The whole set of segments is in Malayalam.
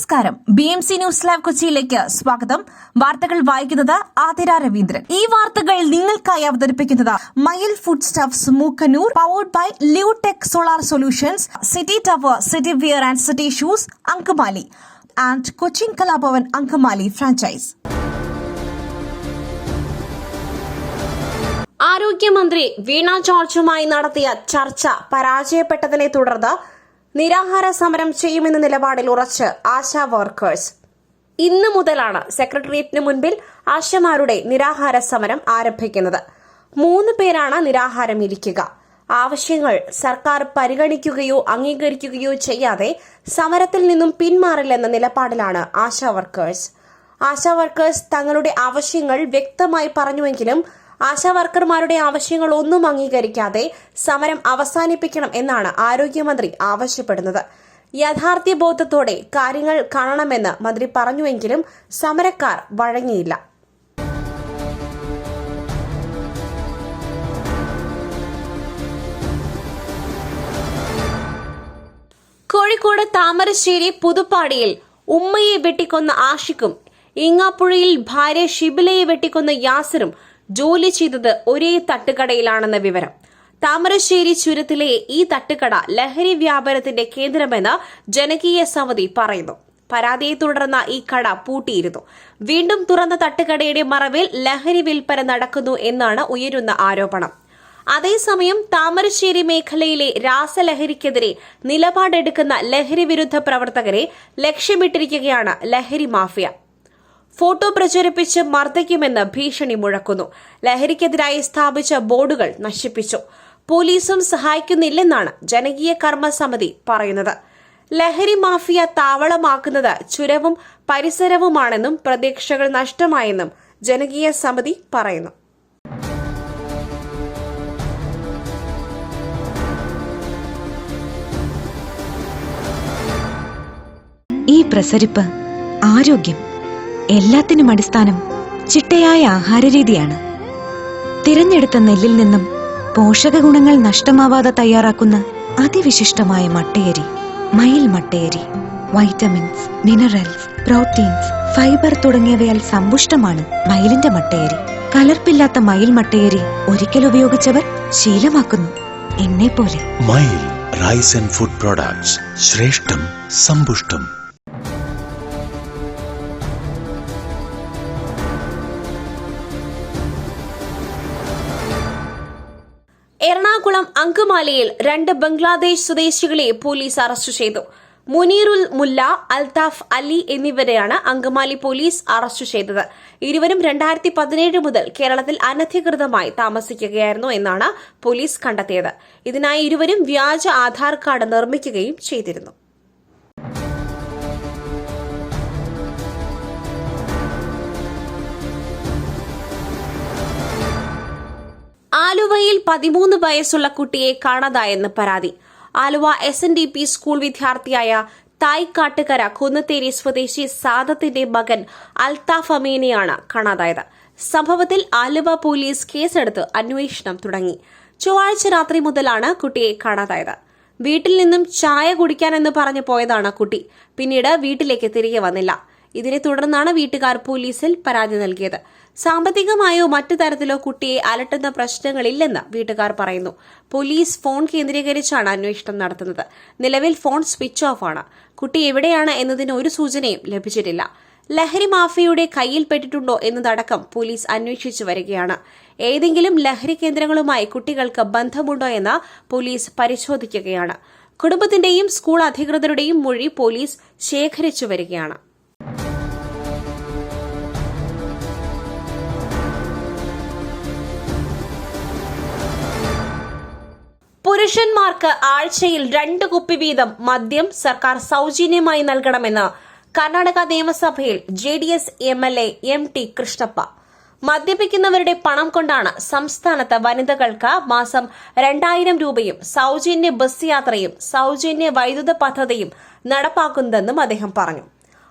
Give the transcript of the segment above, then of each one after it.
നമസ്കാരം. BMC ന്യൂസ് ലൈവ് കൊച്ചിയിലേക്ക് സ്വാഗതം. വാർത്തകൾ വായിക്കുന്നത് ആതിര രവീന്ദ്രൻ. ഈ വാർത്തകൾ നിങ്ങൾക്കായി അവതരിപ്പിക്കുന്നത് Mayil food stuffs Mookkannoor, powered by Leotech solar solutions, city tower, city wear and city shoes, Angamaly and Cochin Kalabhavan Angamaly franchise. ആരോഗ്യമന്ത്രി വീണ ജോർജുമായി നടത്തിയ ചർച്ച പരാജയപ്പെട്ടതിനെ തുടർന്ന് നിരാഹാര സമരം ചെയ്യുമെന്ന നിലപാടിൽ ഉറച്ച് ആശാ വർക്കേഴ്സ്. ഇന്ന് മുതലാണ് സെക്രട്ടേറിയറ്റിന് മുൻപിൽ ആശമാരുടെ നിരാഹാര സമരം ആരംഭിക്കുന്നത്. 3 പേരാണ് നിരാഹാരം ഇരിക്കുക. ആവശ്യങ്ങൾ സർക്കാർ പരിഗണിക്കുകയോ അംഗീകരിക്കുകയോ ചെയ്യാതെ സമരത്തിൽ നിന്നും പിന്മാറില്ലെന്ന നിലപാടിലാണ് ആശാ വർക്കേഴ്സ്. ആശാ വർക്കേഴ്സ് തങ്ങളുടെ ആവശ്യങ്ങൾ വ്യക്തമായി പറഞ്ഞുവെങ്കിലും ആശാവർക്കർമാരുടെ ആവശ്യങ്ങൾ ഒന്നും അംഗീകരിക്കാതെ സമരം അവസാനിപ്പിക്കണം എന്നാണ് ആരോഗ്യമന്ത്രി ആവശ്യപ്പെടുന്നത്. യാഥാർത്ഥ്യബോധത്തോടെ കാര്യങ്ങൾ കാണണമെന്ന് മന്ത്രി പറഞ്ഞുവെങ്കിലും സമരക്കാർ വഴങ്ങിയില്ല. കോഴിക്കോട് താമരശ്ശേരി പുതുപ്പാടിയിൽ ഉമ്മയെ വെട്ടിക്കൊന്ന ആഷിഖും ഈങ്ങാപ്പുഴയിൽ ഭാര്യ ഷിബിലയെ വെട്ടിക്കൊന്ന യാസിറും ജോലി ചെയ്തത് ഒരേ തട്ടുകടയിലാണെന്ന വിവരം. താമരശ്ശേരി ചുരത്തിലെ ഈ തട്ടുകട ലഹരി വ്യാപാരത്തിന്റെ കേന്ദ്രമെന്ന് ജനകീയ സമിതി പറയുന്നു. പരാതിയെ തുടർന്ന് ഈ കട പൂട്ടിയിരുന്നു. വീണ്ടും തുറന്ന തട്ടുകടയുടെ മറവിൽ ലഹരി വിൽപ്പന നടക്കുന്നു എന്നാണ് ഉയരുന്ന ആരോപണം. അതേസമയം താമരശ്ശേരി മേഖലയിലെ രാസലഹരിക്കെതിരെ നിലപാടെടുക്കുന്ന ലഹരി വിരുദ്ധ പ്രവർത്തകരെ ലക്ഷ്യമിട്ടിരിക്കുകയാണ് ലഹരി മാഫിയ. ഫോട്ടോ പ്രചരിപ്പിച്ച് മർദ്ദിക്കുമെന്ന് ഭീഷണി മുഴക്കുന്നു. ലഹരിക്കെതിരായി സ്ഥാപിച്ച ബോർഡുകൾ നശിപ്പിച്ചു. പോലീസും സഹായിക്കുന്നില്ലെന്നാണ് ജനകീയ കർമ്മസമിതി പറയുന്നത്. ലഹരി മാഫിയ താവളമാക്കുന്നത് ചുരവും പരിസരവുമാണെന്നും പ്രതീക്ഷകൾ നഷ്ടമായെന്നും ജനകീയ സമിതി പറയുന്നു. ഈ പ്രസരിപ്പ്, ആരോഗ്യം, എല്ലാത്തിനും അടിസ്ഥാനം ചിട്ടയായ ആഹാരരീതിയാണ്. തിരഞ്ഞെടുത്ത നെല്ലിൽ നിന്നും പോഷക ഗുണങ്ങൾ നഷ്ടമാവാതെ തയ്യാറാക്കുന്ന അതിവിശിഷ്ടമായ മട്ടയരി, മയിൽ മട്ടയരി. വൈറ്റമിൻസ്, മിനറൽസ്, പ്രോട്ടീൻസ്, ഫൈബർ തുടങ്ങിയവയാൽ സമ്പുഷ്ടമാണ് മയിലിന്റെ മട്ടയരി. കലർപ്പില്ലാത്ത മയിൽ മട്ടയരി ഒരിക്കൽ ഉപയോഗിച്ചവർ ശീലമാക്കുന്നു. എന്നെപ്പോലെ. മയിൽ റൈസ് ആൻഡ് ഫുഡ് പ്രോഡക്ട്സ്, ശ്രേഷ്ഠം, സമ്പുഷ്ടം. എറണാകുളം അങ്കമാലിയിൽ 2 ബംഗ്ലാദേശ് സ്വദേശികളെ പോലീസ് അറസ്റ്റ് ചെയ്തു. മുനീറുൽ മുല്ല, അൽതാഫ് അലി എന്നിവരെയാണ് അങ്കമാലി പോലീസ് അറസ്റ്റ് ചെയ്തത്. ഇരുവരും 2017 മുതൽ കേരളത്തിൽ അനധികൃതമായി താമസിക്കുകയായിരുന്നു എന്നാണ് പോലീസ് കണ്ടെത്തിയത്. ഇതിനായി ഇരുവരും വ്യാജ ആധാർ കാർഡ് നിർമ്മിക്കുകയും ചെയ്തിരുന്നു. ആലുവയിൽ 13 വയസ്സുള്ള കുട്ടിയെ കാണാതായെന്ന് പരാതി. ആലുവ SNDP സ്കൂൾ വിദ്യാർത്ഥിയായ തായ്ക്കാട്ടുകര കുന്നത്തേരി സ്വദേശി സാദത്തിന്റെ മകൻ അൽതാഫ് അമീനെയാണ് കാണാതായത്. സംഭവത്തിൽ ആലുവ പോലീസ് കേസെടുത്ത് അന്വേഷണം തുടങ്ങി. ചൊവ്വാഴ്ച രാത്രി മുതലാണ് കുട്ടിയെ കാണാതായത്. വീട്ടിൽ നിന്നും ചായ കുടിക്കാനെന്ന് പറഞ്ഞു പോയതാണ് കുട്ടി. പിന്നീട് വീട്ടിലേക്ക് തിരികെ വന്നില്ല. ഇതിനെ തുടർന്നാണ് വീട്ടുകാർ പോലീസിൽ പരാതി നൽകിയത്. സാമ്പത്തികമായോ മറ്റു തരത്തിലോ കുട്ടിയെ അലട്ടുന്ന പ്രശ്നങ്ങളില്ലെന്ന് വീട്ടുകാർ പറയുന്നു. പോലീസ് ഫോൺ കേന്ദ്രീകരിച്ചാണ് അന്വേഷണം നടത്തുന്നത്. നിലവിൽ ഫോൺ സ്വിച്ച് ഓഫ് ആണ്. കുട്ടി എവിടെയാണ് എന്നതിന് ഒരു സൂചനയും ലഭിച്ചിട്ടില്ല. ലഹരി മാഫിയയുടെ കയ്യിൽപ്പെട്ടിട്ടുണ്ടോ എന്നതടക്കം പോലീസ് അന്വേഷിച്ചു വരികയാണ്. ഏതെങ്കിലും ലഹരി കേന്ദ്രങ്ങളുമായി കുട്ടികൾക്ക് ബന്ധമുണ്ടോ എന്ന് പോലീസ് പരിശോധിക്കുകയാണ്. കുടുംബത്തിന്റെയും സ്കൂൾ അധികൃതരുടെയും മൊഴി പോലീസ് ശേഖരിച്ചു വരികയാണ്. പുരുഷന്മാർക്ക് ആഴ്ചയിൽ 2 കുപ്പി വീതം മദ്യം സർക്കാർ സൗജന്യമായി നൽകണമെന്ന് കർണാടക നിയമസഭയിൽ JDS MLA MT കൃഷ്ണപ്പ. മദ്യപിക്കുന്നവരുടെ പണം കൊണ്ടാണ് സംസ്ഥാനത്ത് വനിതകൾക്ക് മാസം 2000 രൂപയും സൗജന്യ ബസ് യാത്രയും സൗജന്യ വൈദ്യുത പദ്ധതിയും നടപ്പാക്കുന്നതെന്നും അദ്ദേഹം പറഞ്ഞു.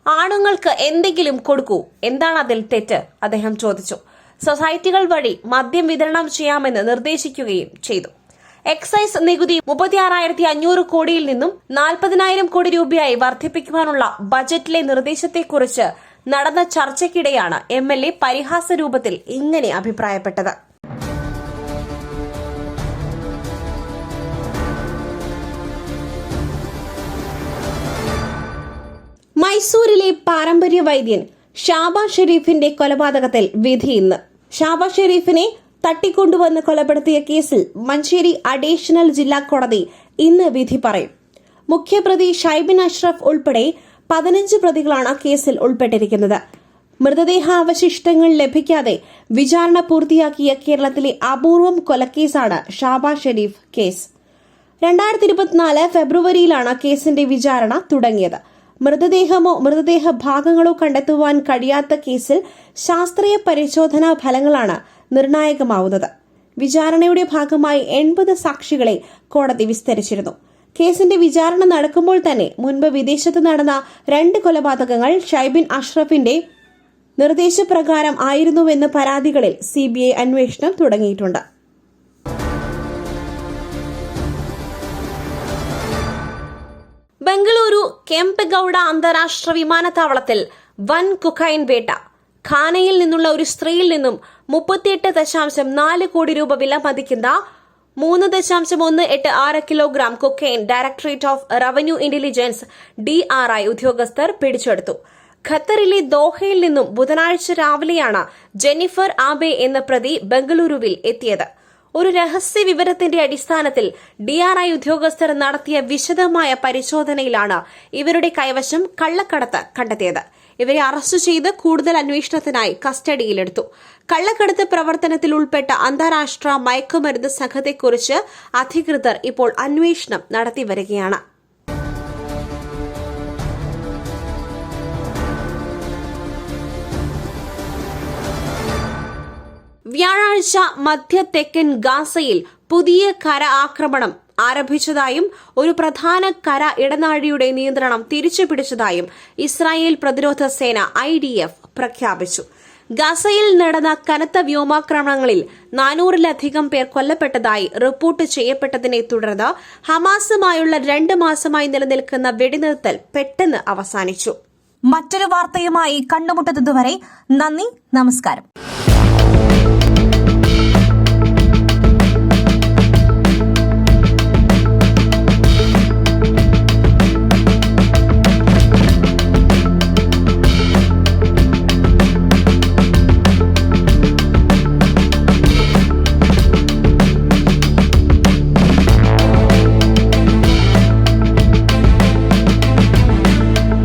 ആണുങ്ങൾക്ക് എന്തെങ്കിലും കൊടുക്കൂ, എന്താണ് അതിൽ തെറ്റ്? അദ്ദേഹം ചോദിച്ചു. സൊസൈറ്റികൾ വഴി മദ്യം വിതരണം ചെയ്യാമെന്ന് നിർദ്ദേശിക്കുകയും ചെയ്തു. എക്സൈസ് നികുതി 36,500 കോടിയിൽ നിന്നും 40,000 കോടി രൂപയായി വർദ്ധിപ്പിക്കുവാനുള്ള ബജറ്റിലെ നിർദ്ദേശത്തെക്കുറിച്ച് നടന്ന ചർച്ചയ്ക്കിടെയാണ് MLA പരിഹാസ രൂപത്തിൽ ഇങ്ങനെ അഭിപ്രായപ്പെട്ടത്. മൈസൂരിലെ പാരമ്പര്യ വൈദ്യൻ ഷാബാസ് ഷെരീഫിന്റെ കൊലപാതകത്തിൽ വിധി ഇന്ന്. ഷാബാസ് ഷെരീഫിനെ തട്ടിക്കൊണ്ടുവന്ന് കൊലപ്പെടുത്തിയ കേസിൽ മഞ്ചേരി അഡീഷണൽ ജില്ലാ കോടതി ഇന്ന് വിധി പറയും. മുഖ്യപ്രതി ഷൈബിൻ അഷ്റഫ് ഉൾപ്പെടെ 15 പ്രതികളാണ് കേസിൽ ഉൾപ്പെട്ടിരിക്കുന്നത്. മൃതദേഹാവശിഷ്ടങ്ങൾ ലഭിക്കാതെ വിചാരണ പൂർത്തിയാക്കിയ കേരളത്തിലെ അപൂർവം കൊലക്കേസാണ് ഷാബാസ് ഷെരീഫ് കേസ്. 2024 ഫെബ്രുവരിയിലാണ് കേസിന്റെ വിചാരണ തുടങ്ങിയത്. മൃതദേഹമോ മൃതദേഹ ഭാഗങ്ങളോ കണ്ടെത്തുവാൻ കഴിയാത്ത കേസിൽ ശാസ്ത്രീയ പരിശോധനാ ഫലങ്ങളാണ് നിർണായകമാവുന്നത്. വിചാരണയുടെ ഭാഗമായി 80 സാക്ഷികളെ കോടതി വിസ്തരിച്ചിരുന്നു. കേസിന്റെ വിചാരണ നടക്കുമ്പോൾ തന്നെ മുൻപ് വിദേശത്ത് നടന്ന 2 കൊലപാതകങ്ങൾ ഷൈബിൻ അഷ്റഫിന്റെ നിർദ്ദേശപ്രകാരം ആയിരുന്നുവെന്ന് പരാതികളിൽ CBI അന്വേഷണം തുടങ്ങിയിട്ടുണ്ട്. ബംഗളൂരു കെംപഗൌഡ അന്താരാഷ്ട്ര വിമാനത്താവളത്തിൽ വൻ കൊക്കൈൻ വേട്ട. ഖാനയിൽ നിന്നുള്ള ഒരു സ്ത്രീയിൽ നിന്നും 38.4 കോടി രൂപ വില മതിക്കുന്ന 3.186 kilogram cocaine directorate of revenue intelligence DRI ഉദ്യോഗസ്ഥർ പിടിച്ചെടുത്തു. ഖത്തറിലെ ദോഹയിൽ നിന്നും ബുധനാഴ്ച രാവിലെയാണ് ജെന്നിഫർ ആബെ എന്ന പ്രതി ബംഗളൂരുവിൽ എത്തിയത്. ഒരു രഹസ്യ വിവരത്തിന്റെ അടിസ്ഥാനത്തിൽ DRI ഉദ്യോഗസ്ഥർ നടത്തിയ വിശദമായ പരിശോധനയിലാണ് ഇവരുടെ കൈവശം കള്ളക്കടത്ത് കണ്ടെത്തിയത്. ഇവരെ അറസ്റ്റ് ചെയ്ത് കൂടുതൽ അന്വേഷണത്തിനായി കസ്റ്റഡിയിലെടുത്തു. കള്ളക്കടത്ത് പ്രവർത്തനത്തിൽ ഉൾപ്പെട്ട അന്താരാഷ്ട്ര മയക്കുമരുന്ന് സംഘത്തെക്കുറിച്ച് അധികൃതർ ഇപ്പോൾ അന്വേഷണം നടത്തിവരികയാണ്. വ്യാഴാഴ്ച മധ്യ തെക്കൻ ഗാസയിൽ പുതിയ കര ആക്രമണം ആരംഭിച്ചതായും ഒരു പ്രധാന കര ഇടനാഴിയുടെ നിയന്ത്രണം തിരിച്ചുപിടിച്ചതായും ഇസ്രായേൽ പ്രതിരോധ സേന IDF പ്രഖ്യാപിച്ചു. ഗാസയിൽ നടന്ന കനത്ത വ്യോമാക്രമണങ്ങളിൽ 400-ലധികം പേർ കൊല്ലപ്പെട്ടതായി റിപ്പോർട്ട് ചെയ്യപ്പെട്ടതിനെ തുടർന്ന് ഹമാസുമായുള്ള 2 മാസമായി നിലനിൽക്കുന്ന വെടിനിർത്തൽ പെട്ടെന്ന് അവസാനിച്ചു. മറ്റൊരു വാർത്തയുമായി കണ്ടുമുട്ടുന്നതുവരെ നന്ദി, നമസ്കാരം.